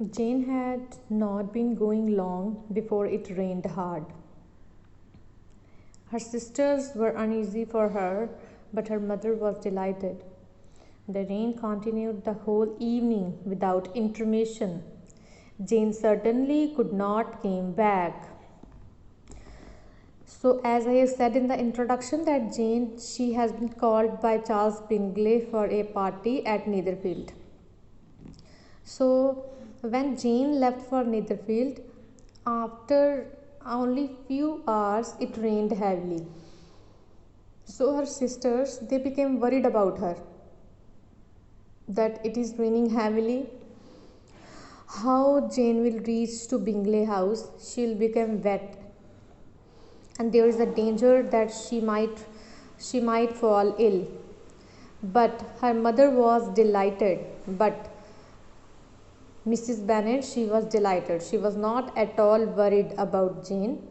Jane had not been going long before it rained hard. Her sisters were uneasy for her, but her mother was delighted. The rain continued the whole evening without intermission. Jane certainly could not came back. So, as I have said in the introduction, that Jane, she has been called by Charles Bingley for a party at Netherfield. So, when Jane left for Netherfield, after only few hours, it rained heavily. So her sisters, they became worried about her, that it is raining heavily. How Jane will reach to Bingley House? She'll become wet, and there is a danger that she might fall ill. But her mother was delighted. But Mrs. Bennet, she was delighted. She was not at all worried about Jane.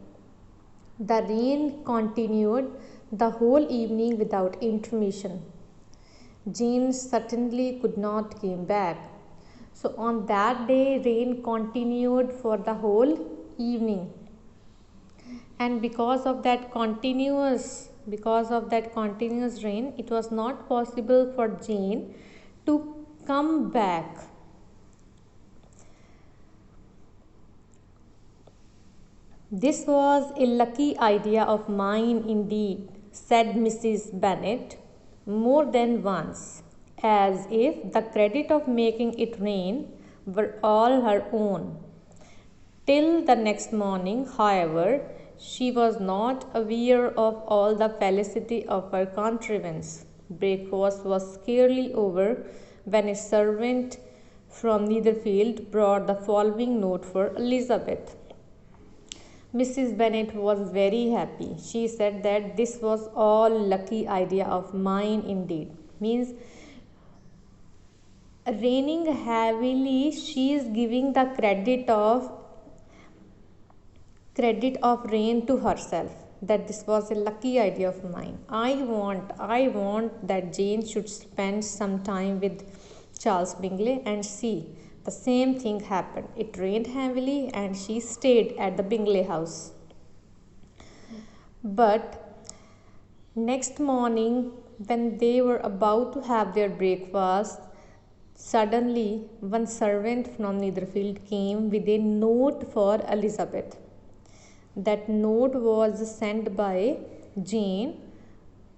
The rain continued the whole evening without intermission. Jane certainly could not came back. So on that day, rain continued for the whole evening, and because of that continuous rain, it was not possible for Jane to come back. This was a lucky idea of mine indeed, said Mrs. Bennet more than once, as if the credit of making it rain were all her own. Till the next morning, however, she was not aware of all the felicity of her contrivance. Breakfast was scarcely over when a servant from Netherfield brought the following note for Elizabeth. Mrs. Bennet was very happy. She said that this was all lucky idea of mine indeed. Means raining heavily, she is giving the credit of rain to herself, that this was a lucky idea of mine. I want that Jane should spend some time with Charles Bingley, and see, the same thing happened. It rained heavily and she stayed at the Bingley house. But next morning, when they were about to have their breakfast, suddenly one servant from Netherfield came with a note for Elizabeth. That note was sent by Jane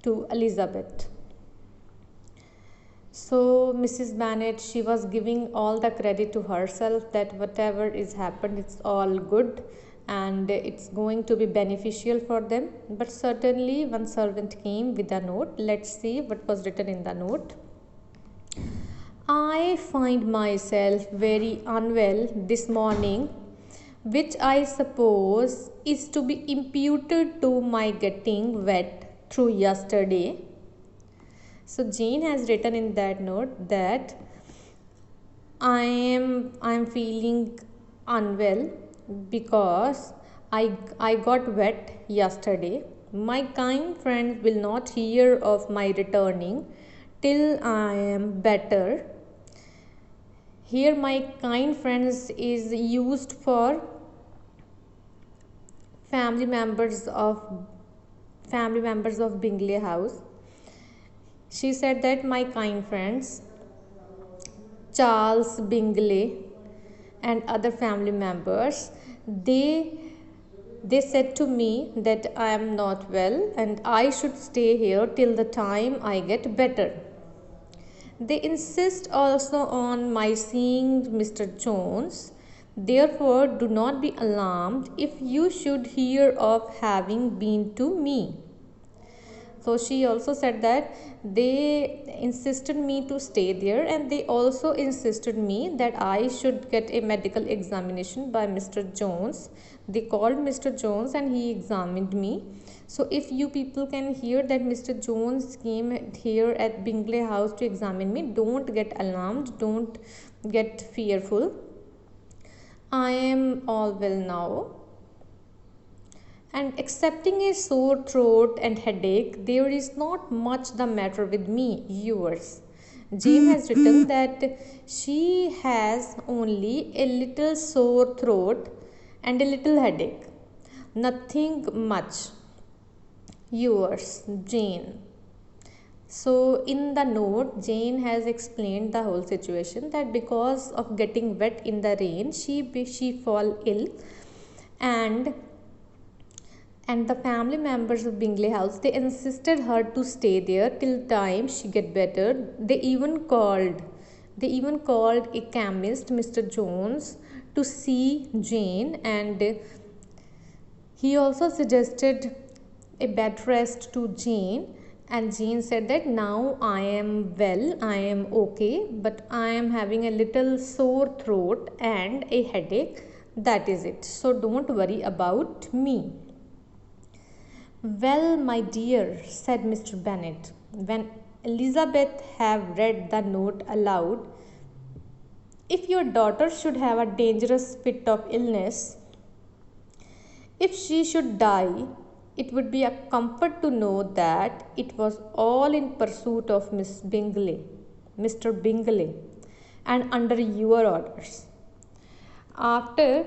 to Elizabeth. So Mrs. Bennet, she was giving all the credit to herself, that whatever is happened, it's all good and it's going to be beneficial for them. But certainly one servant came with a note. Let's see what was written in the note. I find myself very unwell this morning, which I suppose is to be imputed to my getting wet through yesterday. So Jane has written in that note that I am feeling unwell because I got wet yesterday. My kind friends will not hear of my returning till I am better. Here my kind friends is used for family members of Bingley House. She said that my kind friends Charles Bingley and other family members, they said to me that I am not well and I should stay here till the time I get better. They insist also on my seeing Mr. Jones. Therefore, do not be alarmed if you should hear of having been to me. So she also said that they insisted me to stay there, and they also insisted me that I should get a medical examination by Mr. Jones. They called Mr. Jones and he examined me. So if you people can hear that Mr. Jones came here at Bingley House to examine me, don't get alarmed, don't get fearful. I am all well now. And excepting a sore throat and headache, there is not much the matter with me, yours. Jane has written that she has only a little sore throat and a little headache. Nothing much. Yours, Jane. So, in the note, Jane has explained the whole situation that because of getting wet in the rain, she fall ill, and the family members of Bingley House, they insisted her to stay there till time she get better. They even called a chemist, Mr. Jones, to see Jane, and he also suggested a bed rest to Jane, and Jane said that now I am well, I am okay, but I am having a little sore throat and a headache. That is it. So don't worry about me. Well, my dear, said Mr. Bennet, when Elizabeth had read the note aloud, if your daughter should have a dangerous fit of illness, if she should die, it would be a comfort to know that it was all in pursuit of Mr. Bingley, and under your orders. After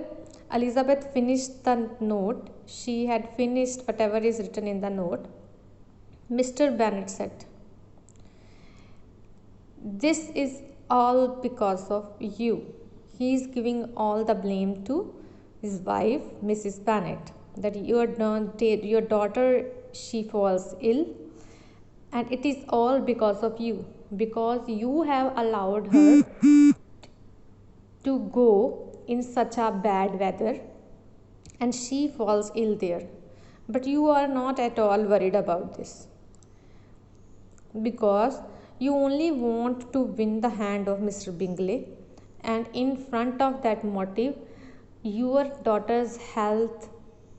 Elizabeth finished the note, she had finished whatever is written in the note, Mr. Bennet said, this is all because of you. He is giving all the blame to his wife, Mrs. Bennet, that your daughter, she falls ill, and it is all because of you, because you have allowed her to go in such a bad weather, and she falls ill there. But you are not at all worried about this, because you only want to win the hand of Mr. Bingley, and in front of that motive, your daughter's health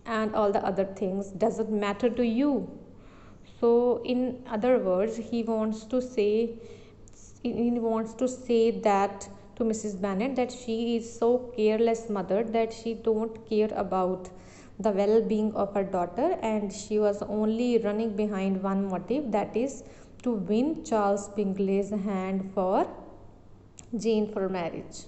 and all the other things doesn't matter to you. So, in other words, he wants to say that to Mrs. Bennet, that she is so careless mother that she don't care about the well-being of her daughter, and she was only running behind one motive, that is to win Charles Bingley's hand for Jane for marriage.